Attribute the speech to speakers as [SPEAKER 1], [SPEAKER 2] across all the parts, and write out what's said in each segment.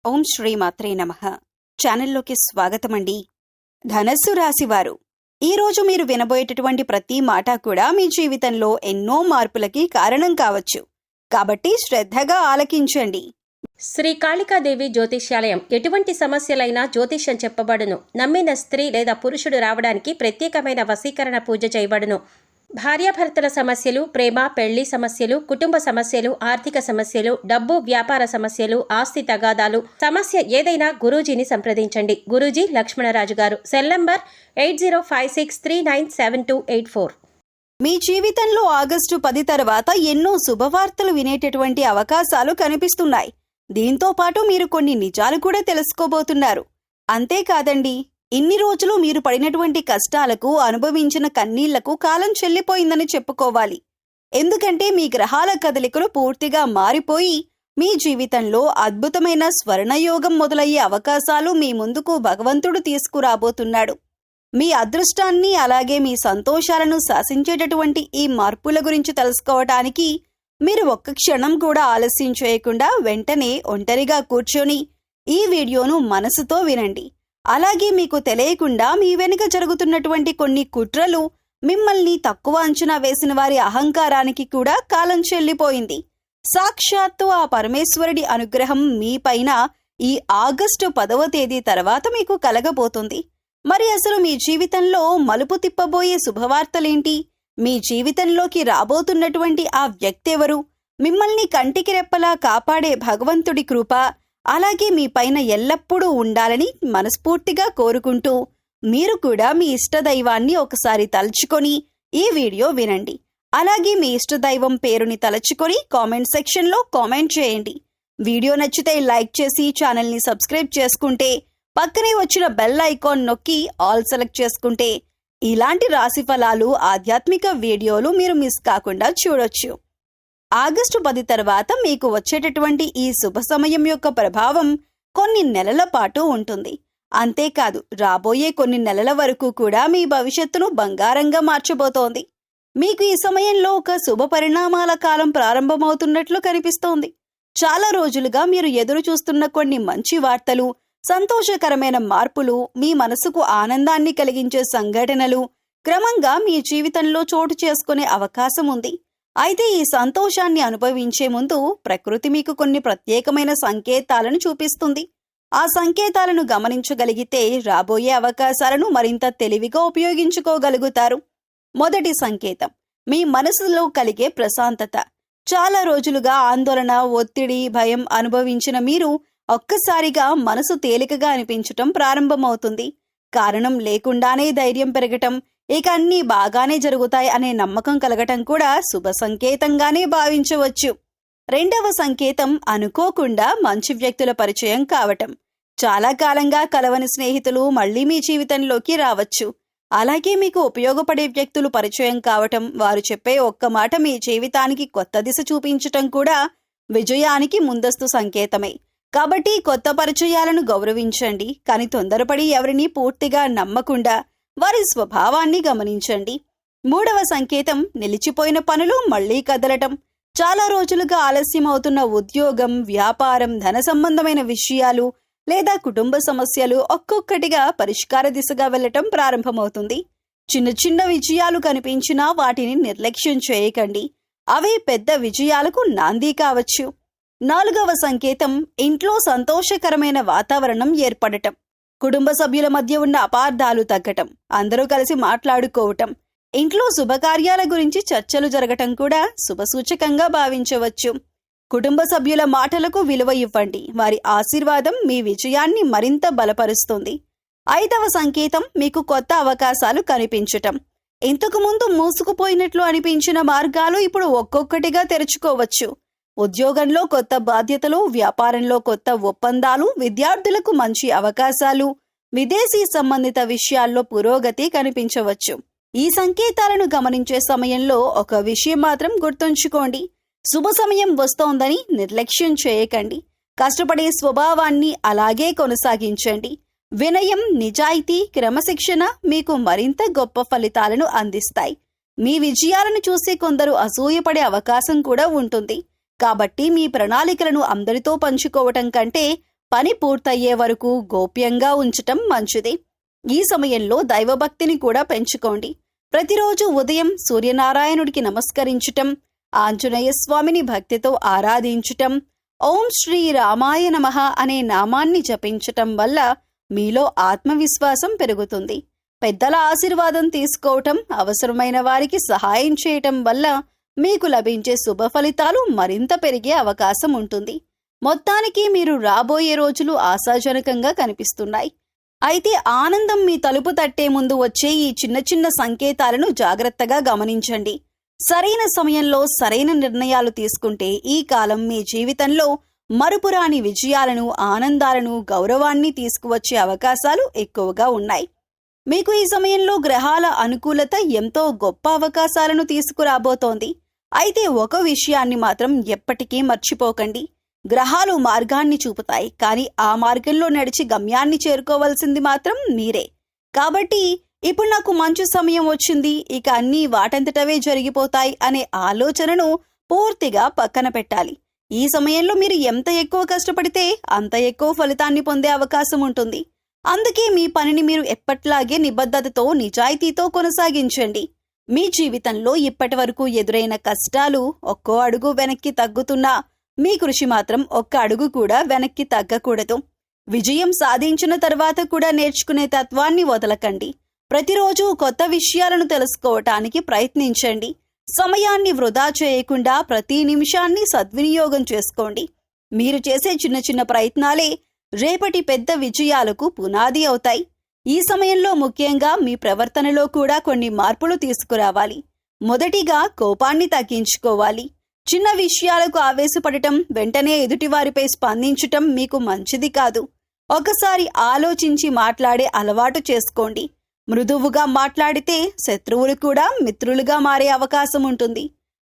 [SPEAKER 1] ఓం శ్రీమాత్రే నమః. ఛానల్లోకి స్వాగతమండి. ధనస్సు రాశివారు, ఈరోజు మీరు వినబోయేటటువంటి ప్రతి మాట కూడా మీ జీవితంలో ఎన్నో మార్పులకి కారణం కావచ్చు. కాబట్టి శ్రద్ధగా ఆలకించండి.
[SPEAKER 2] శ్రీ కాళికాదేవి జ్యోతిష్యాలయం ఎటువంటి సమస్యలైనా జ్యోతిష్యం చెప్పబడును. నమ్మిన స్త్రీ లేదా పురుషుడు రావడానికి ప్రత్యేకమైన వశీకరణ పూజ చేయబడును. భార్యాభర్తల సమస్యలు, ప్రేమ పెళ్లి సమస్యలు, కుటుంబ సమస్యలు, ఆర్థిక సమస్యలు, డబ్బు వ్యాపార సమస్యలు, ఆస్తి తగాదాలు, సమస్య ఏదైనా గురూజీని సంప్రదించండి. గురూజీ లక్ష్మణరాజు గారు. Cell number 8056397284.
[SPEAKER 1] మీ జీవితంలో ఆగస్టు 10 తర్వాత ఎన్నో శుభవార్తలు వినేటటువంటి అవకాశాలు కనిపిస్తున్నాయి. దీంతో పాటు మీరు కొన్ని నిజాలు కూడా తెలుసుకోబోతున్నారు. అంతేకాదండి, ఇన్ని రోజులు మీరు పడినటువంటి కష్టాలకు, అనుభవించిన కన్నీళ్లకు కాలం చెల్లిపోయిందని చెప్పుకోవాలి. ఎందుకంటే మీ గ్రహాల కదలికలు పూర్తిగా మారిపోయి మీ జీవితంలో అద్భుతమైన స్వర్ణయోగం మొదలయ్యే అవకాశాలు మీ ముందుకు భగవంతుడు తీసుకురాబోతున్నాడు. మీ అదృష్టాన్ని అలాగే మీ సంతోషాలను శాసించేటటువంటి ఈ మార్పుల గురించి తెలుసుకోవటానికి మీరు ఒక్క క్షణం కూడా ఆలస్యం చేయకుండా వెంటనే ఒంటరిగా కూర్చొని ఈ వీడియోను మనసుతో వినండి. అలాగే మీకు తెలియకుండా మీ వెనుక జరుగుతున్నటువంటి కొన్ని కుట్రలు, మిమ్మల్ని తక్కువ అంచనా వేసిన వారి అహంకారానికి కూడా కాలం చెల్లిపోయింది. సాక్షాత్తు ఆ పరమేశ్వరుడి అనుగ్రహం మీపైన ఈ ఆగస్టు 10వ తేదీ తర్వాత మీకు కలగబోతుంది. మరి అసలు మీ జీవితంలో మలుపు తిప్పబోయే శుభవార్తలేంటి? మీ జీవితంలోకి రాబోతున్నటువంటి ఆ వ్యక్తి ఎవరు? మిమ్మల్ని కంటికి రెప్పలా కాపాడే భగవంతుడి కృప అలాగే మీ పైన ఎల్లప్పుడూ ఉండాలని మనస్ఫూర్తిగా కోరుకుంటూ మీరు కూడా మీ ఇష్టదైవాన్ని ఒకసారి తలుచుకొని ఈ వీడియో వినండి. అలాగే మీ ఇష్టదైవం పేరుని తలుచుకొని కామెంట్ సెక్షన్లో కామెంట్ చేయండి. వీడియో నచ్చితే లైక్ చేసి ఛానల్ని సబ్స్క్రైబ్ చేసుకుంటే, పక్కనే వచ్చిన బెల్ ఐకాన్ నొక్కి ఆల్ సెలెక్ట్ చేసుకుంటే ఇలాంటి రాశి ఫలాలు, ఆధ్యాత్మిక వీడియోలు మీరు మిస్ కాకుండా చూడొచ్చు. ఆగస్టు 10 తర్వాత మీకు వచ్చేటటువంటి ఈ శుభ సమయం యొక్క ప్రభావం కొన్ని నెలల పాటు ఉంటుంది. అంతేకాదు, రాబోయే కొన్ని నెలల వరకు కూడా మీ భవిష్యత్తును బంగారంగా మార్చబోతోంది. మీకు ఈ సమయంలో ఒక శుభ పరిణామాల కాలం ప్రారంభమవుతున్నట్లు కనిపిస్తోంది. చాలా రోజులుగా మీరు ఎదురు చూస్తున్న కొన్ని మంచి వార్తలు, సంతోషకరమైన మార్పులు, మీ మనసుకు ఆనందాన్ని కలిగించే సంఘటనలు క్రమంగా మీ జీవితంలో చోటు చేసుకునే అవకాశం ఉంది. అయితే ఈ సంతోషాన్ని అనుభవించే ముందు ప్రకృతి మీకు కొన్ని ప్రత్యేకమైన సంకేతాలను చూపిస్తుంది. ఆ సంకేతాలను గమనించగలిగితే రాబోయే అవకాశాలను మరింత తెలివిగా ఉపయోగించుకోగలుగుతారు. మొదటి సంకేతం, మీ మనసులో కలిగే ప్రశాంతత. చాలా రోజులుగా ఆందోళన, ఒత్తిడి, భయం అనుభవించిన మీరు ఒక్కసారిగా మనసు తేలికగా అనిపించటం ప్రారంభమవుతుంది. కారణం లేకుండానే ధైర్యం పెరగటం, ఇక అన్నీ బాగానే జరుగుతాయి అనే నమ్మకం కలగటం కూడా శుభ సంకేతంగానే భావించవచ్చు. రెండవ సంకేతం, అనుకోకుండా మంచి వ్యక్తుల పరిచయం కావటం. చాలా కాలంగా కలవని స్నేహితులు మళ్లీ మీ జీవితంలోకి రావచ్చు. అలాగే మీకు ఉపయోగపడే వ్యక్తులు పరిచయం కావటం, వారు చెప్పే ఒక్క మాట మీ జీవితానికి కొత్త దిశ చూపించటం కూడా విజయానికి ముందస్తు సంకేతమే. కాబట్టి కొత్త పరిచయాలను గౌరవించండి, కానీ తొందరపడి ఎవరిని పూర్తిగా నమ్మకుండా వారి స్వభావాన్ని గమనించండి. మూడవ సంకేతం, నిలిచిపోయిన పనులు మళ్లీ కదలటం. చాలా రోజులుగా ఆలస్యం అవుతున్న ఉద్యోగం, వ్యాపారం, ధన సంబంధమైన విషయాలు లేదా కుటుంబ సమస్యలు ఒక్కొక్కటిగా పరిష్కార దిశగా వెళ్లటం ప్రారంభమవుతుంది. చిన్న చిన్న విజయాలు కనిపించినా వాటిని నిర్లక్ష్యం చేయకండి, అవే పెద్ద విజయాలకు నాంది కావచ్చు. నాలుగవ సంకేతం, ఇంట్లో సంతోషకరమైన వాతావరణం ఏర్పడటం. కుటుంబ సభ్యుల మధ్య ఉన్న అపార్థాలు తగ్గటం, అందరూ కలిసి మాట్లాడుకోవటం, ఇంట్లో శుభకార్యాల గురించి చర్చలు జరగటం కూడా శుభసూచకంగా భావించవచ్చు. కుటుంబ సభ్యుల మాటలకు విలువ ఇవ్వండి, వారి ఆశీర్వాదం మీ విజయాన్ని మరింత బలపరుస్తుంది. ఐదవ సంకేతం, మీకు కొత్త అవకాశాలు కనిపించటం. ఇంతకు ముందు మూసుకుపోయినట్లు అనిపించిన మార్గాలు ఇప్పుడు ఒక్కొక్కటిగా తెరుచుకోవచ్చు. ఉద్యోగంలో కొత్త బాధ్యతలు, వ్యాపారంలో కొత్త ఒప్పందాలు, విద్యార్థులకు మంచి అవకాశాలు, విదేశీ సంబంధిత విషయాల్లో పురోగతి కనిపించవచ్చు. ఈ సంకేతాలను గమనించే సమయంలో ఒక విషయం మాత్రం గుర్తుంచుకోండి, శుభ సమయం వస్తోందని నిర్లక్ష్యం చేయకండి. కష్టపడే స్వభావాన్ని అలాగే కొనసాగించండి. వినయం, నిజాయితీ, క్రమశిక్షణ మీకు మరింత గొప్ప ఫలితాలను అందిస్తాయి. మీ విజయాలను చూసి కొందరు అసూయపడే అవకాశం కూడా ఉంటుంది. కాబట్టి మీ ప్రణాళికలను అందరితో పంచుకోవటం కంటే పని పూర్తయ్యే వరకు గోప్యంగా ఉంచటం మంచిది. ఈ సమయంలో దైవభక్తిని కూడా పెంచుకోండి. ప్రతిరోజు ఉదయం సూర్యనారాయణుడికి నమస్కరించటం, ఆంజనేయ స్వామిని భక్తితో ఆరాధించటం, ఓం శ్రీ రామాయ నమః అనే నామాన్ని జపించటం వల్ల మీలో ఆత్మవిశ్వాసం పెరుగుతుంది. పెద్దల ఆశీర్వాదం తీసుకోవటం, అవసరమైన వారికి సహాయం చేయటం వల్ల మీకు లభించే శుభ ఫలితాలు మరింత పెరిగే అవకాశం ఉంటుంది. మొత్తానికి మీరు రాబోయే రోజులు ఆశాజనకంగా కనిపిస్తున్నాయి. అయితే ఆనందం మీ తలుపు తట్టే ముందు వచ్చే ఈ చిన్న చిన్న సంకేతాలను జాగ్రత్తగా గమనించండి. సరైన సమయంలో సరైన నిర్ణయాలు తీసుకుంటే ఈ కాలం మీ జీవితంలో మరుపురాని విజయాలను, ఆనందాలను, గౌరవాన్ని తీసుకువచ్చే అవకాశాలు ఎక్కువగా ఉన్నాయి. మీకు ఈ సమయంలో గ్రహాల అనుకూలత ఎంతో గొప్ప అవకాశాలను తీసుకురాబోతోంది. అయితే ఒక విషయాన్ని మాత్రం ఎప్పటికీ మర్చిపోకండి. గ్రహాలు మార్గాన్ని చూపుతాయి, కానీ ఆ మార్గంలో నడిచి గమ్యాన్ని చేరుకోవాల్సింది మాత్రం మీరే. కాబట్టి ఇప్పుడు నాకు మంచి సమయం వచ్చింది, ఇక అన్నీ వాటంతటవే జరిగిపోతాయి అనే ఆలోచనను పూర్తిగా పక్కన పెట్టాలి. ఈ సమయంలో మీరు ఎంత ఎక్కువ కష్టపడితే అంత ఎక్కువ ఫలితాన్ని పొందే అవకాశం ఉంటుంది. అందుకే మీ పనిని మీరు ఎప్పట్లాగే నిబద్ధతతో, నిజాయితీతో కొనసాగించండి. మీ జీవితంలో ఇప్పటి వరకు ఎదురైన కష్టాలు ఒక్కో అడుగు వెనక్కి తగ్గుతున్నా మీ కృషి మాత్రం ఒక్క అడుగు కూడా వెనక్కి తగ్గకూడదు. విజయం సాధించిన తర్వాత కూడా నేర్చుకునే తత్వాన్ని వదలకండి. ప్రతిరోజు కొత్త విషయాలను తెలుసుకోవటానికి ప్రయత్నించండి. సమయాన్ని వృధా చేయకుండా ప్రతి నిమిషాన్ని సద్వినియోగం చేసుకోండి. మీరు చేసే చిన్న చిన్న ప్రయత్నాలే రేపటి పెద్ద విజయాలకు పునాది అవుతాయి. ఈ సమయంలో ముఖ్యంగా మీ ప్రవర్తనలో కూడా కొన్ని మార్పులు తీసుకురావాలి. మొదటిగా కోపాన్ని తగ్గించుకోవాలి. చిన్న విషయాలకు ఆవేశపడటం, వెంటనే ఎదుటివారిపై స్పందించటం మీకు మంచిది కాదు. ఒకసారి ఆలోచించి మాట్లాడే అలవాటు చేసుకోండి. మృదువుగా మాట్లాడితే శత్రువులు కూడా మిత్రులుగా మారే అవకాశం ఉంటుంది.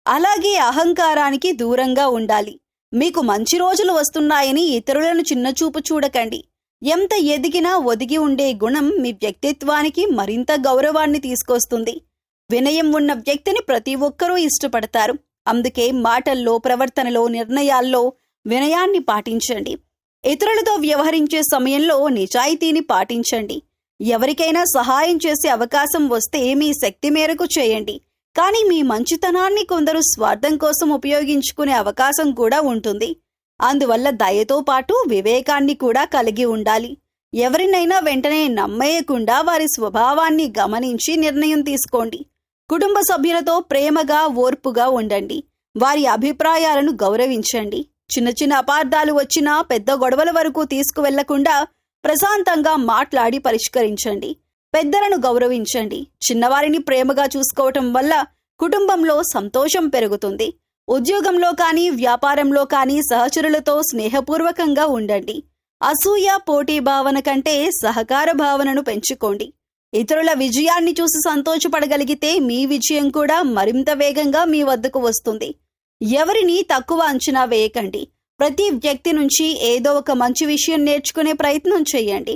[SPEAKER 1] అలాగే అహంకారానికి దూరంగా ఉండాలి. మీకు మంచి రోజులు వస్తున్నాయని ఇతరులను చిన్నచూపు చూడకండి. ఎంత ఎదిగినా ఒదిగి ఉండే గుణం మీ వ్యక్తిత్వానికి మరింత గౌరవాన్ని తీసుకొస్తుంది. వినయం ఉన్న వ్యక్తిని ప్రతి ఒక్కరూ ఇష్టపడతారు. అందుకే మాటల్లో, ప్రవర్తనలో, నిర్ణయాల్లో వినయాన్ని పాటించండి. ఇతరులతో వ్యవహరించే సమయంలో నిజాయితీని పాటించండి. ఎవరికైనా సహాయం చేసే అవకాశం వస్తే మీ శక్తి మేరకు చేయండి. కానీ మీ మంచితనాన్ని కొందరు స్వార్థం కోసం ఉపయోగించుకునే అవకాశం కూడా ఉంటుంది. అందువల్ల దయతో పాటు వివేకాన్ని కూడా కలిగి ఉండాలి. ఎవరినైనా వెంటనే నమ్మేయకుండా వారి స్వభావాన్ని గమనించి నిర్ణయం తీసుకోండి. కుటుంబ సభ్యులతో ప్రేమగా, ఓర్పుగా ఉండండి. వారి అభిప్రాయాలను గౌరవించండి. చిన్న చిన్న అపార్థాలు వచ్చినా పెద్ద గొడవల వరకు తీసుకువెళ్లకుండా ప్రశాంతంగా మాట్లాడి పరిష్కరించండి. పెద్దలను గౌరవించండి. చిన్నవారిని ప్రేమగా చూసుకోవటం వల్ల కుటుంబంలో సంతోషం పెరుగుతుంది. ఉద్యోగంలో కానీ, వ్యాపారంలో కానీ సహచరులతో స్నేహపూర్వకంగా ఉండండి. అసూయ, పోటీ భావన కంటే సహకార భావనను పెంచుకోండి. ఇతరుల విజయాన్ని చూసి సంతోషపడగలిగితే మీ విజయం కూడా మరింత వేగంగా మీ వద్దకు వస్తుంది. ఎవరిని తక్కువ అంచనా వేయకండి. ప్రతి వ్యక్తి నుంచి ఏదో ఒక మంచి విషయం నేర్చుకునే ప్రయత్నం చేయండి.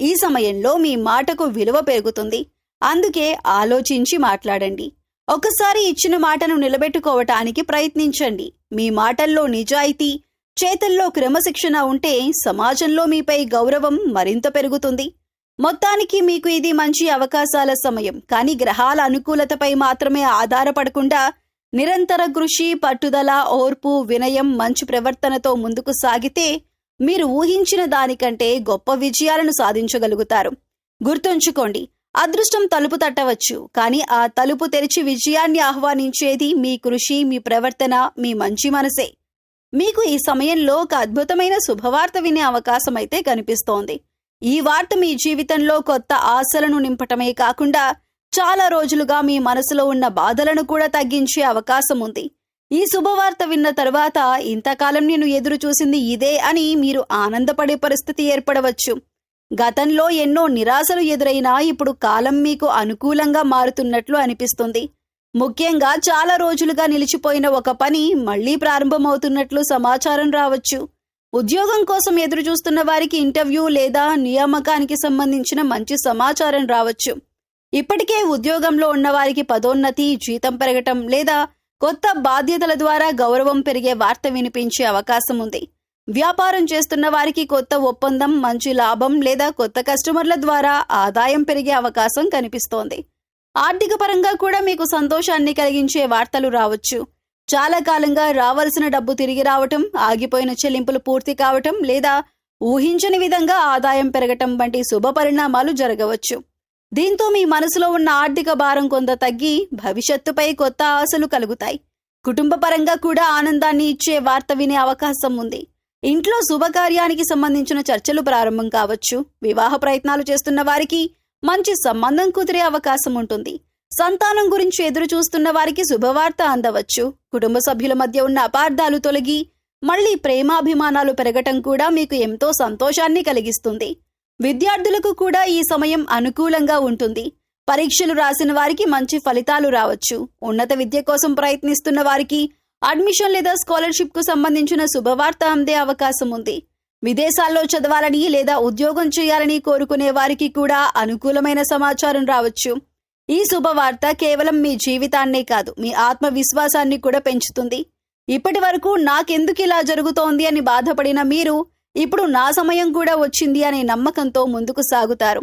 [SPEAKER 1] ఈ సమయంలో మీ మాటకు విలువ పెరుగుతుంది. అందుకే ఆలోచించి మాట్లాడండి. ఒకసారి ఇచ్చిన మాటను నిలబెట్టుకోవటానికి ప్రయత్నించండి. మీ మాటల్లో నిజాయితీ, చేతల్లో క్రమశిక్షణ ఉంటే సమాజంలో మీపై గౌరవం మరింత పెరుగుతుంది. మొత్తానికి మీకు ఇది మంచి అవకాశాల సమయం. కానీ గ్రహాల అనుకూలతపై మాత్రమే ఆధారపడకుండా నిరంతర కృషి, పట్టుదల, ఓర్పు, వినయం, మంచి ప్రవర్తనతో ముందుకు సాగితే మీరు ఊహించిన దానికంటే గొప్ప విజయాలను సాధించగలుగుతారు. గుర్తుంచుకోండి, అదృష్టం తలుపు తట్టవచ్చు, కానీ ఆ తలుపు తెరిచి విజయాన్ని ఆహ్వానించేది మీ కృషి, మీ ప్రవర్తన, మీ మంచి మనసే. మీకు ఈ సమయంలో ఒక అద్భుతమైన శుభవార్త వినే అవకాశం అయితే కనిపిస్తోంది. ఈ వార్త మీ జీవితంలో కొత్త ఆశలను నింపటమే కాకుండా చాలా రోజులుగా మీ మనసులో ఉన్న బాధలను కూడా తగ్గించే అవకాశం ఉంది. ఈ శుభవార్త విన్న తర్వాత ఇంతకాలం నేను ఎదురు చూసింది ఇదే అని మీరు ఆనందపడే పరిస్థితి ఏర్పడవచ్చు. గతంలో ఎన్నో నిరాశలు ఎదురైనా ఇప్పుడు కాలం మీకు అనుకూలంగా మారుతున్నట్లు అనిపిస్తుంది. ముఖ్యంగా చాలా రోజులుగా నిలిచిపోయిన ఒక పని మళ్లీ ప్రారంభమవుతున్నట్లు సమాచారం రావచ్చు. ఉద్యోగం కోసం ఎదురు చూస్తున్న వారికి ఇంటర్వ్యూ లేదా నియామకానికి సంబంధించిన మంచి సమాచారం రావచ్చు. ఇప్పటికే ఉద్యోగంలో ఉన్న వారికి పదోన్నతి, జీతం పెరగటం లేదా కొత్త బాధ్యతల ద్వారా గౌరవం పెరిగే వార్త వినిపించే అవకాశం ఉంది. వ్యాపారం చేస్తున్న వారికి కొత్త ఒప్పందం, మంచి లాభం లేదా కొత్త కస్టమర్ల ద్వారా ఆదాయం పెరిగే అవకాశం కనిపిస్తోంది. ఆర్థిక పరంగా కూడా మీకు సంతోషాన్ని కలిగించే వార్తలు రావచ్చు. చాలా కాలంగా రావాల్సిన డబ్బు తిరిగి రావటం, ఆగిపోయిన చెల్లింపులు పూర్తి కావటం లేదా ఊహించని విధంగా ఆదాయం పెరగటం వంటి శుభ పరిణామాలు జరగవచ్చు. దీంతో మీ మనసులో ఉన్న ఆర్థిక భారం కొంత తగ్గి భవిష్యత్తుపై కొత్త ఆశలు కలుగుతాయి. కుటుంబ పరంగా కూడా ఆనందాన్ని ఇచ్చే వార్త వినే అవకాశం ఉంది. ఇంట్లో శుభకార్యానికి సంబంధించిన చర్చలు ప్రారంభం కావచ్చు. వివాహ ప్రయత్నాలు చేస్తున్న వారికి మంచి సంబంధం కుదిరే అవకాశం ఉంటుంది. సంతానం గురించి ఎదురు చూస్తున్న వారికి శుభవార్త అందవచ్చు. కుటుంబ సభ్యుల మధ్య ఉన్న అపార్థాలు తొలగి మళ్లీ ప్రేమాభిమానాలు పెరగటం కూడా మీకు ఎంతో సంతోషాన్ని కలిగిస్తుంది. విద్యార్థులకు కూడా ఈ సమయం అనుకూలంగా ఉంటుంది. పరీక్షలు రాసిన వారికి మంచి ఫలితాలు రావచ్చు. ఉన్నత విద్య కోసం ప్రయత్నిస్తున్న వారికి అడ్మిషన్ లేదా స్కాలర్షిప్ కు సంబంధించిన శుభవార్త అందే అవకాశం ఉంది. విదేశాల్లో చదవాలని లేదా ఉద్యోగం చేయాలని కోరుకునే వారికి కూడా అనుకూలమైన సమాచారం రావచ్చు. ఈ శుభవార్త కేవలం మీ జీవితాన్నే కాదు, మీ ఆత్మవిశ్వాసాన్ని కూడా పెంచుతుంది. ఇప్పటి వరకు నాకెందుకు ఇలా జరుగుతోంది అని బాధపడిన మీరు ఇప్పుడు నా సమయం కూడా వచ్చింది అనే నమ్మకంతో ముందుకు సాగుతారు.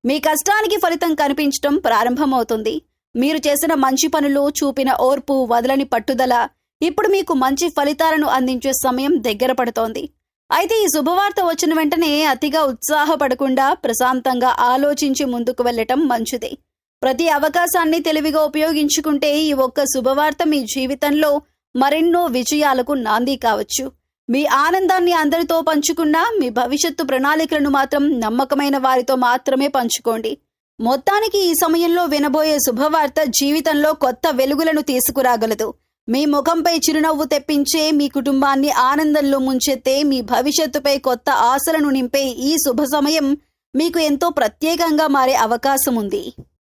[SPEAKER 1] మీ కష్టానికి ఫలితం కనిపించటం ప్రారంభమవుతుంది. మీరు చేసిన మంచి పనులు, చూపిన ఓర్పు, వదలని పట్టుదల ఇప్పుడు మీకు మంచి ఫలితాలను అందించే సమయం దగ్గర పడుతోంది. అయితే ఈ శుభవార్త వచ్చిన వెంటనే అతిగా ఉత్సాహపడకుండా ప్రశాంతంగా ఆలోచించి ముందుకు వెళ్లటం మంచిది. ప్రతి అవకాశాన్ని తెలివిగా ఉపయోగించుకుంటే ఈ ఒక్క శుభవార్త మీ జీవితంలో మరెన్నో విజయాలకు నాంది కావచ్చు. మీ ఆనందాన్ని అందరితో పంచుకున్నా మీ భవిష్యత్తు ప్రణాళికలను మాత్రం నమ్మకమైన వారితో మాత్రమే పంచుకోండి. మొత్తానికి ఈ సమయంలో వినబోయే శుభవార్త జీవితంలో కొత్త వెలుగులను తీసుకురాగలదు. మీ ముఖంపై చిరునవ్వు తెప్పించే, మీ కుటుంబాన్ని ఆనందంలో ముంచెత్తే, మీ భవిష్యత్తుపై కొత్త ఆశలను నింపే ఈ శుభ సమయం మీకు ఎంతో ప్రత్యేకంగా మారే అవకాశం ఉంది.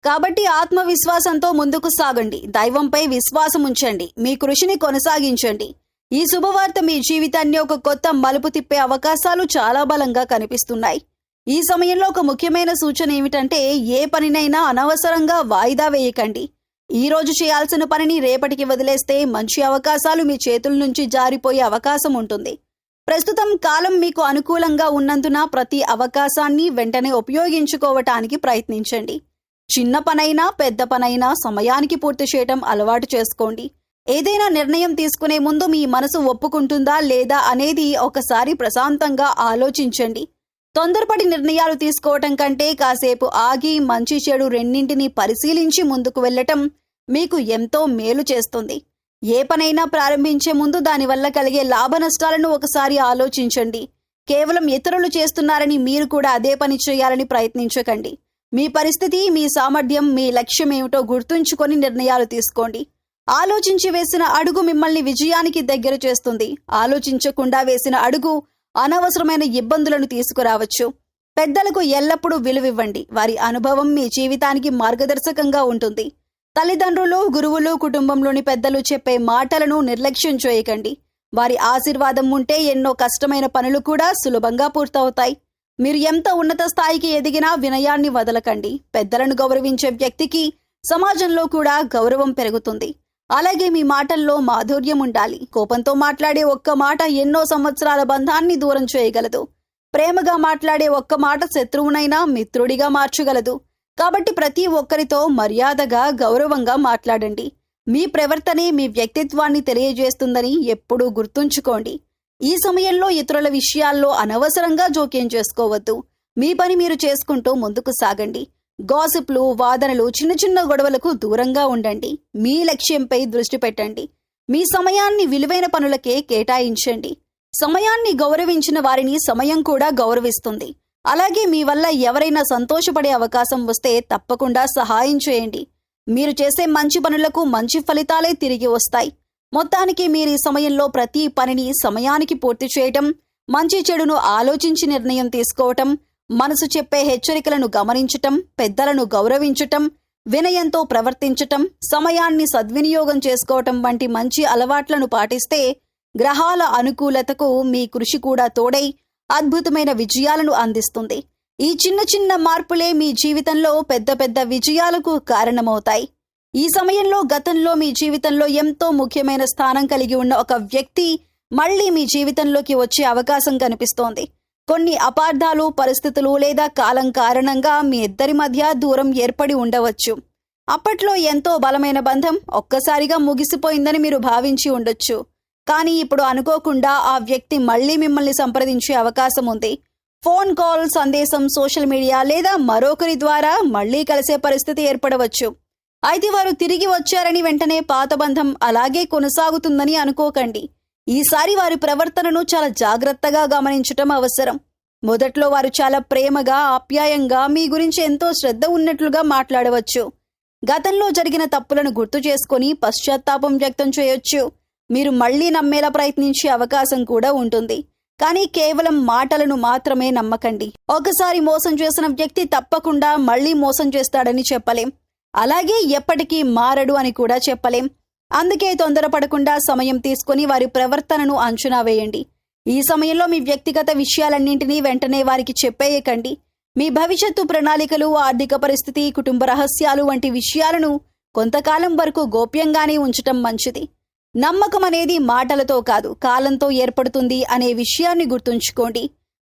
[SPEAKER 1] కాబట్టి ఆత్మవిశ్వాసంతో ముందుకు సాగండి. దైవంపై విశ్వాసం ఉంచండి. మీ కృషిని కొనసాగించండి. ఈ శుభవార్త మీ జీవితాన్ని ఒక కొత్త మలుపు తిప్పే అవకాశాలు చాలా బలంగా కనిపిస్తున్నాయి. ఈ సమయంలో ఒక ముఖ్యమైన సూచన ఏమిటంటే, ఏ పనినైనా అనవసరంగా వాయిదా వేయకండి. ఈ రోజు చేయాల్సిన పనిని రేపటికి వదిలేస్తే మంచి అవకాశాలు మీ చేతుల నుంచి జారిపోయే అవకాశం ఉంటుంది. ప్రస్తుతం కాలం మీకు అనుకూలంగా ఉన్నందున ప్రతి అవకాశాన్ని వెంటనే ఉపయోగించుకోవటానికి ప్రయత్నించండి. చిన్న పనైనా పెద్ద పనైనా సమయానికి పూర్తి చేయటం అలవాటు చేసుకోండి. ఏదైనా నిర్ణయం తీసుకునే ముందు మీ మనసు ఒప్పుకుంటుందా లేదా అనేది ఒకసారి ప్రశాంతంగా ఆలోచించండి. తొందరపడి నిర్ణయాలు తీసుకోవటం కంటే కాసేపు ఆగి మంచి చెడు రెండింటినీ పరిశీలించి ముందుకు వెళ్లటం మీకు ఎంతో మేలు చేస్తుంది. ఏ పనైనా ప్రారంభించే ముందు దానివల్ల కలిగే లాభ నష్టాలను ఒకసారి ఆలోచించండి. కేవలం ఇతరులు చేస్తున్నారని మీరు కూడా అదే పని చేయాలని ప్రయత్నించకండి. మీ పరిస్థితి, మీ సామర్థ్యం, మీ లక్ష్యం ఏమిటో గుర్తుంచుకొని నిర్ణయాలు తీసుకోండి. ఆలోచించి వేసిన అడుగు మిమ్మల్ని విజయానికి దగ్గర చేస్తుంది. ఆలోచించకుండా వేసిన అడుగు అనవసరమైన ఇబ్బందులను తీసుకురావచ్చు. పెద్దలకు ఎల్లప్పుడూ విలువివ్వండి. వారి అనుభవం మీ జీవితానికి మార్గదర్శకంగా ఉంటుంది. తల్లిదండ్రులు, గురువులు, కుటుంబంలోని పెద్దలు చెప్పే మాటలను నిర్లక్ష్యం చేయకండి. వారి ఆశీర్వాదం ఉంటే ఎన్నో కష్టమైన పనులు కూడా సులభంగా పూర్తవుతాయి. మీరు ఎంత ఉన్నత స్థాయికి ఎదిగినా వినయాన్ని వదలకండి. పెద్దలను గౌరవించే వ్యక్తికి సమాజంలో కూడా గౌరవం పెరుగుతుంది. అలాగే మీ మాటల్లో మాధుర్యం ఉండాలి. కోపంతో మాట్లాడే ఒక్క మాట ఎన్నో సంవత్సరాల బంధాన్ని దూరం చేయగలదు. ప్రేమగా మాట్లాడే ఒక్క మాట శత్రువునైనా మిత్రుడిగా మార్చగలదు. కాబట్టి ప్రతి ఒక్కరితో మర్యాదగా, గౌరవంగా మాట్లాడండి. మీ ప్రవర్తనే మీ వ్యక్తిత్వాన్ని తెలియజేస్తుందని ఎప్పుడూ గుర్తుంచుకోండి. ఈ సమయంలో ఇతరుల విషయాల్లో అనవసరంగా జోక్యం చేసుకోవద్దు. మీ పని మీరు చేసుకుంటూ ముందుకు సాగండి. గాసిప్లు, వాదనలు, చిన్న చిన్న గొడవలకు దూరంగా ఉండండి. మీ లక్ష్యంపై దృష్టి పెట్టండి. మీ సమయాన్ని విలువైన పనులకే కేటాయించండి. సమయాన్ని గౌరవించిన వారిని సమయం కూడా గౌరవిస్తుంది. అలాగే మీ వల్ల ఎవరైనా సంతోషపడే అవకాశం వస్తే తప్పకుండా సహాయం చేయండి. మీరు చేసే మంచి పనులకు మంచి ఫలితాలే తిరిగి వస్తాయి. మొత్తానికి మీరు ఈ సమయంలో ప్రతి పనిని సమయానికి పూర్తి చేయటం, మంచి చెడును ఆలోచించి నిర్ణయం తీసుకోవటం, మనసు చెప్పే హెచ్చరికలను గమనించటం, పెద్దలను గౌరవించటం, వినయంతో ప్రవర్తించటం, సమయాన్ని సద్వినియోగం చేసుకోవటం వంటి మంచి అలవాట్లను పాటిస్తే గ్రహాల అనుకూలతకు మీ కృషి కూడా తోడై అద్భుతమైన విజయాలను అందిస్తుంది. ఈ చిన్న చిన్న మార్పులే మీ జీవితంలో పెద్ద పెద్ద విజయాలకు కారణమవుతాయి. ఈ సమయంలో గతంలో మీ జీవితంలో ఎంతో ముఖ్యమైన స్థానం కలిగి ఉన్న ఒక వ్యక్తి మళ్ళీ మీ జీవితంలోకి వచ్చే అవకాశం కనిపిస్తోంది. కొన్ని అపార్థాలు, పరిస్థితులు లేదా కాలం కారణంగా మీ ఇద్దరి మధ్య దూరం ఏర్పడి ఉండవచ్చు. అప్పట్లో ఎంతో బలమైన బంధం ఒక్కసారిగా ముగిసిపోయిందని మీరు భావించి ఉండొచ్చు. కానీ ఇప్పుడు అనుకోకుండా ఆ వ్యక్తి మళ్ళీ మిమ్మల్ని సంప్రదించే అవకాశం ఉంది. ఫోన్ కాల్, సందేశం, సోషల్ మీడియా లేదా మరొకరి ద్వారా మళ్లీ కలిసే పరిస్థితి ఏర్పడవచ్చు. అయితే వారు తిరిగి వచ్చారని వెంటనే పాత బంధం అలాగే కొనసాగుతుందని అనుకోకండి. ఈసారి వారి ప్రవర్తనను చాలా జాగ్రత్తగా గమనించటం అవసరం. మొదట్లో వారు చాలా ప్రేమగా, ఆప్యాయంగా మీ గురించి ఎంతో శ్రద్ధ ఉన్నట్లుగా మాట్లాడవచ్చు. గతంలో జరిగిన తప్పులను గుర్తు చేసుకుని పశ్చాత్తాపం వ్యక్తం చేయొచ్చు. మీరు మళ్లీ నమ్మేలా ప్రయత్నించే అవకాశం కూడా ఉంటుంది. కానీ కేవలం మాటలను మాత్రమే నమ్మకండి. ఒకసారి మోసం చేసిన వ్యక్తి తప్పకుండా మళ్లీ మోసం చేస్తాడని చెప్పలేం. అలాగే ఎప్పటికీ మారడు అని కూడా చెప్పలేం. అందుకే తొందరపడకుండా సమయం తీసుకుని వారి ప్రవర్తనను అంచనా వేయండి. ఈ సమయంలో మీ వ్యక్తిగత విషయాలన్నింటినీ వెంటనే వారికి చెప్పేయకండి. మీ భవిష్యత్తు ప్రణాళికలు, ఆర్థిక పరిస్థితి, కుటుంబ రహస్యాలు వంటి విషయాలను కొంతకాలం వరకు గోప్యంగానే ఉంచటం మంచిది. నమ్మకం అనేది మాటలతో కాదు, కాలంతో ఏర్పడుతుంది అనే విషయాన్ని గుర్తుంచుకోండి.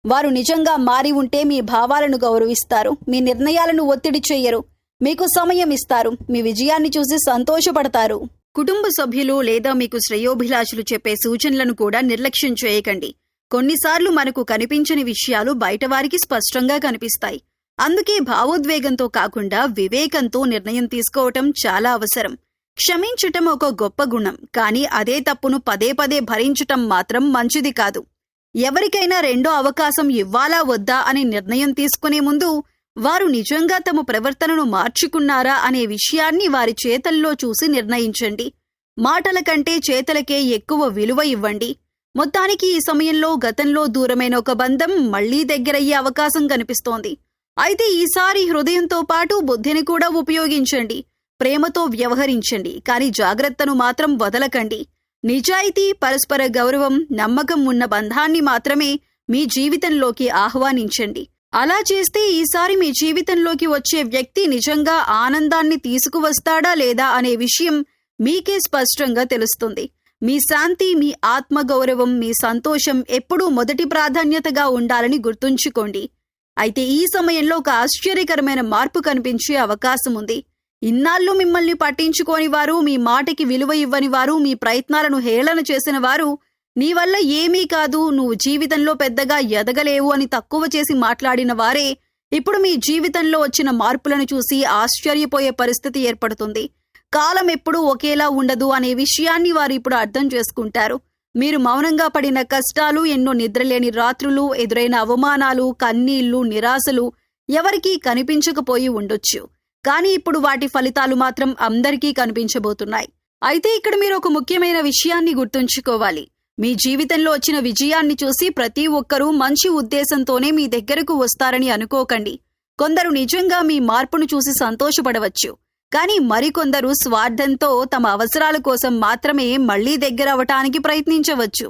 [SPEAKER 1] వారు నిజంగా మారి ఉంటే మీ భావాలను గౌరవిస్తారు, మీ నిర్ణయాలను ఒత్తిడి చెయ్యరు, మీకు సమయం ఇస్తారు, మీ విజయాన్ని చూసి సంతోషపడతారు. కుటుంబ సభ్యులు లేదా మీకు శ్రేయోభిలాషులు చెప్పే సూచనలను కూడా నిర్లక్ష్యం చేయకండి. కొన్నిసార్లు మనకు కనిపించని విషయాలు బయటవారికి స్పష్టంగా కనిపిస్తాయి. అందుకే భావోద్వేగంతో కాకుండా వివేకంతో నిర్ణయం తీసుకోవటం చాలా అవసరం. క్షమించటం ఒక గొప్ప గుణం, కానీ అదే తప్పును పదే పదే భరించటం మాత్రం మంచిది కాదు. ఎవరికైనా రెండో అవకాశం ఇవ్వాలా వద్దా అనే నిర్ణయం తీసుకునే ముందు వారు నిజంగా తమ ప్రవర్తనను మార్చుకున్నారా అనే విషయాన్ని వారి చేతల్లో చూసి నిర్ణయించండి. మాటల కంటే చేతలకే ఎక్కువ విలువ ఇవ్వండి. మొత్తానికి ఈ సమయంలో గతంలో దూరమైన ఒక బంధం మళ్లీ దగ్గరయ్యే అవకాశం కనిపిస్తోంది. అయితే ఈసారి హృదయంతో పాటు బుద్ధిని కూడా ఉపయోగించండి. ప్రేమతో వ్యవహరించండి, కానీ జాగ్రత్తను మాత్రం వదలకండి. నిజాయితీ, పరస్పర గౌరవం, నమ్మకం ఉన్న బంధాన్ని మాత్రమే మీ జీవితంలోకి ఆహ్వానించండి. అలా చేస్తే ఈసారి మీ జీవితంలోకి వచ్చే వ్యక్తి నిజంగా ఆనందాన్ని తీసుకువస్తాడా లేదా అనే విషయం మీకే స్పష్టంగా తెలుస్తుంది. మీ శాంతి, మీ ఆత్మగౌరవం, మీ సంతోషం ఎప్పుడూ మొదటి ప్రాధాన్యతగా ఉండాలని గుర్తుంచుకోండి. అయితే ఈ సమయంలో ఒక ఆశ్చర్యకరమైన మార్పు కనిపించే అవకాశం ఉంది. ఇన్నాళ్ళు మిమ్మల్ని పట్టించుకోని వారు, మీ మాటకి విలువ ఇవ్వని వారు, మీ ప్రయత్నాలను హేళన చేసిన వారు, నీ వల్ల ఏమీ కాదు, నువ్వు జీవితంలో పెద్దగా ఎదగలేవు అని తక్కువ చేసి మాట్లాడిన వారే ఇప్పుడు మీ జీవితంలో వచ్చిన మార్పులను చూసి ఆశ్చర్యపోయే పరిస్థితి ఏర్పడుతుంది. కాలం ఎప్పుడూ ఒకేలా ఉండదు అనే విషయాన్ని వారు ఇప్పుడు అర్థం చేసుకుంటారు. మీరు మౌనంగా పడిన కష్టాలు, ఎన్నో నిద్రలేని రాత్రులు, ఎదురైన అవమానాలు, కన్నీళ్లు, నిరాశలు ఎవరికీ కనిపించకపోయి ఉండొచ్చు. కానీ ఇప్పుడు వాటి ఫలితాలు మాత్రం అందరికీ కనిపించబోతున్నాయి. అయితే ఇక్కడ మీరు ఒక ముఖ్యమైన విషయాన్ని గుర్తుంచుకోవాలి. మీ జీవితంలో వచ్చిన విజయాన్ని చూసి ప్రతి ఒక్కరూ మంచి ఉద్దేశంతోనే మీ దగ్గరకు వస్తారని అనుకోకండి. కొందరు నిజంగా మీ మార్పును చూసి సంతోషపడవచ్చు, కానీ మరికొందరు స్వార్థంతో తమ అవసరాల కోసం మాత్రమే మళ్లీ దగ్గరవటానికి ప్రయత్నించవచ్చు.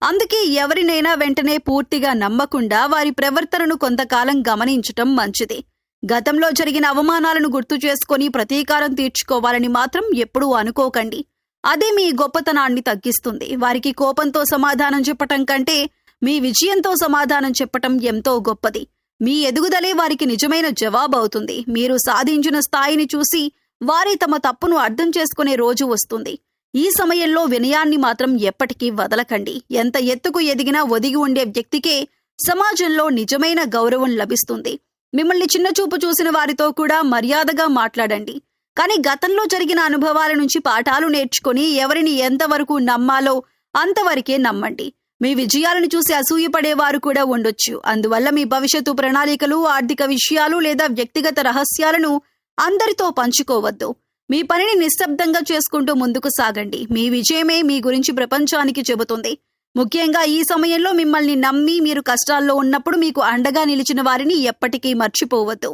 [SPEAKER 1] అందుకే ఎవరినైనా వెంటనే పూర్తిగా నమ్మకుండా వారి ప్రవర్తనను కొంతకాలం గమనించటం మంచిది. గతంలో జరిగిన అవమానాలను గుర్తు చేసుకుని ప్రతీకారం తీర్చుకోవాలని మాత్రం ఎప్పుడూ అనుకోకండి. అదే మీ గొప్పతనాన్ని తగ్గిస్తుంది. వారికి కోపంతో సమాధానం చెప్పటం కంటే మీ విజయంతో సమాధానం చెప్పటం ఎంతో గొప్పది. మీ ఎదుగుదలే వారికి నిజమైన జవాబు అవుతుంది. మీరు సాధించిన స్థాయిని చూసి వారే తమ తప్పును అర్థం చేసుకునే రోజు వస్తుంది. ఈ సమయంలో వినయాన్ని మాత్రం ఎప్పటికీ వదలకండి. ఎంత ఎత్తుకు ఎదిగినా ఒదిగి ఉండే వ్యక్తికే సమాజంలో నిజమైన గౌరవం లభిస్తుంది. మిమ్మల్ని చిన్నచూపు చూసిన వారితో కూడా మర్యాదగా మాట్లాడండి. కానీ గతంలో జరిగిన అనుభవాల నుంచి పాఠాలు నేర్చుకుని ఎవరిని ఎంతవరకు నమ్మాలో అంతవరకే నమ్మండి. మీ విజయాలను చూసి అసూయపడేవారు కూడా ఉండొచ్చు. అందువల్ల మీ భవిష్యత్తు ప్రణాళికలు, ఆర్థిక విషయాలు లేదా వ్యక్తిగత రహస్యాలను అందరితో పంచుకోవద్దు. మీ పనిని నిశ్శబ్దంగా చేసుకుంటూ ముందుకు సాగండి. మీ విజయమే మీ గురించి ప్రపంచానికి చెబుతుంది. ముఖ్యంగా ఈ సమయంలో మిమ్మల్ని నమ్మి మీరు కష్టాల్లో ఉన్నప్పుడు మీకు అండగా నిలిచిన వారిని ఎప్పటికీ మర్చిపోవద్దు.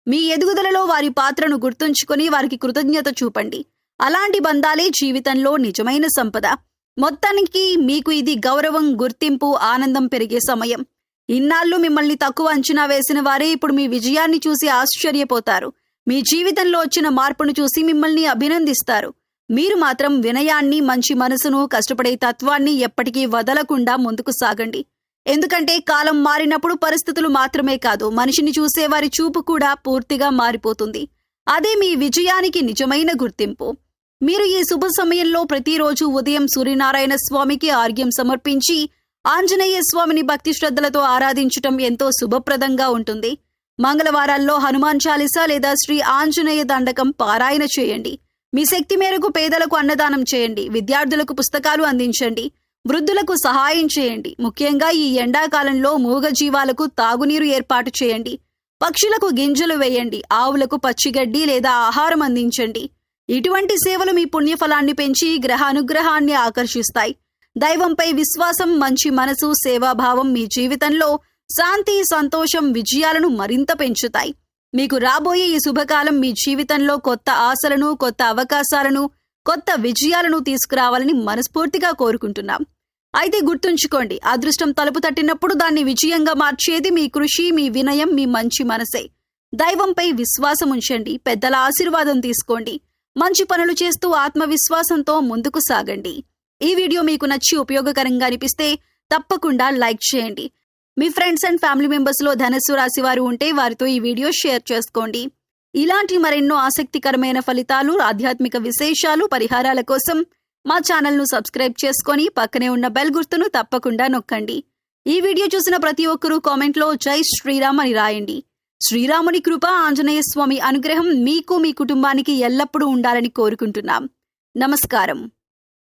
[SPEAKER 1] మీ ఎదుగుదలలో వారి పాత్రను గుర్తుంచుకుని వారికి కృతజ్ఞత చూపండి. అలాంటి బంధాలే జీవితంలో నిజమైన సంపద. మొత్తానికి మీకు ఇది గౌరవం, గుర్తింపు, ఆనందం పెరిగే సమయం. ఇన్నాళ్ళు మిమ్మల్ని తక్కువ అంచనా వేసిన వారే ఇప్పుడు మీ విజయాన్ని చూసి ఆశ్చర్యపోతారు. మీ జీవితంలో వచ్చిన మార్పును చూసి మిమ్మల్ని అభినందిస్తారు. మీరు మాత్రం వినయాన్ని, మంచి మనసును, కష్టపడే తత్వాన్ని ఎప్పటికీ వదలకుండా ముందుకు సాగండి. ఎందుకంటే కాలం మారినప్పుడు పరిస్థితులు మాత్రమే కాదు, మనిషిని చూసేవారి చూపు కూడా పూర్తిగా మారిపోతుంది. అదే మీ విజయానికి నిజమైన గుర్తింపు. మీరు ఈ శుభ సమయంలో ప్రతిరోజు ఉదయం సూర్యనారాయణ స్వామికి ఆర్ఘ్యం సమర్పించి ఆంజనేయ స్వామిని భక్తి శ్రద్ధలతో ఆరాధించటం ఎంతో శుభప్రదంగా ఉంటుంది. మంగళవారాల్లో హనుమాన్ చాలీసా లేదా శ్రీ ఆంజనేయ దండకం పారాయణ చేయండి. మీ శక్తి మేరకు పేదలకు అన్నదానం చేయండి. విద్యార్థులకు పుస్తకాలు అందించండి. వృద్ధులకు సహాయం చేయండి. ముఖ్యంగా ఈ ఎండాకాలంలో మూగజీవాలకు తాగునీరు ఏర్పాటు చేయండి. పక్షులకు గింజలు వేయండి. ఆవులకు పచ్చిగడ్డి లేదా ఆహారం అందించండి. ఇటువంటి సేవలు మీ పుణ్యఫలాన్ని పెంచి గ్రహ అనుగ్రహాన్ని ఆకర్షిస్తాయి. దైవంపై విశ్వాసం, మంచి మనసు, సేవాభావం మీ జీవితంలో శాంతి, సంతోషం, విజయాలను మరింత పెంచుతాయి. మీకు రాబోయే ఈ శుభకాలం మీ జీవితంలో కొత్త ఆశలను, కొత్త అవకాశాలను, కొత్త విజయాలను తీసుకురావాలని మనస్ఫూర్తిగా కోరుకుంటున్నాం. అయితే గుర్తుంచుకోండి, అదృష్టం తలుపు తట్టినప్పుడు దాన్ని విజయంగా మార్చేది మీ కృషి, మీ వినయం, మీ మంచి మనసే. దైవంపై విశ్వాసం ఉంచండి. పెద్దల ఆశీర్వాదం తీసుకోండి. మంచి పనులు చేస్తూ ఆత్మవిశ్వాసంతో ముందుకు సాగండి. ఈ వీడియో మీకు నచ్చి ఉపయోగకరంగా అనిపిస్తే తప్పకుండా లైక్ చేయండి. మీ ఫ్రెండ్స్ అండ్ ఫ్యామిలీ మెంబర్స్లో ధనుస్సు రాశి వారు ఉంటే వారితో ఈ వీడియో షేర్ చేసుకోండి. ఇలాంటి మరెన్నో ఆసక్తికరమైన ఫలితాలు, ఆధ్యాత్మిక విశేషాలు, పరిహారాల కోసం మా ఛానల్ను సబ్స్క్రైబ్ చేసుకొని పక్కనే ఉన్న బెల్ గుర్తును తప్పకుండా నొక్కండి. ఈ వీడియో చూసిన ప్రతి ఒక్కరూ కామెంట్లో జై శ్రీరామ్ అని రాయండి. శ్రీరాముని కృప, ఆంజనేయ స్వామి అనుగ్రహం మీకు, మీ కుటుంబానికి ఎల్లప్పుడూ ఉండాలని కోరుకుంటున్నాం. నమస్కారం.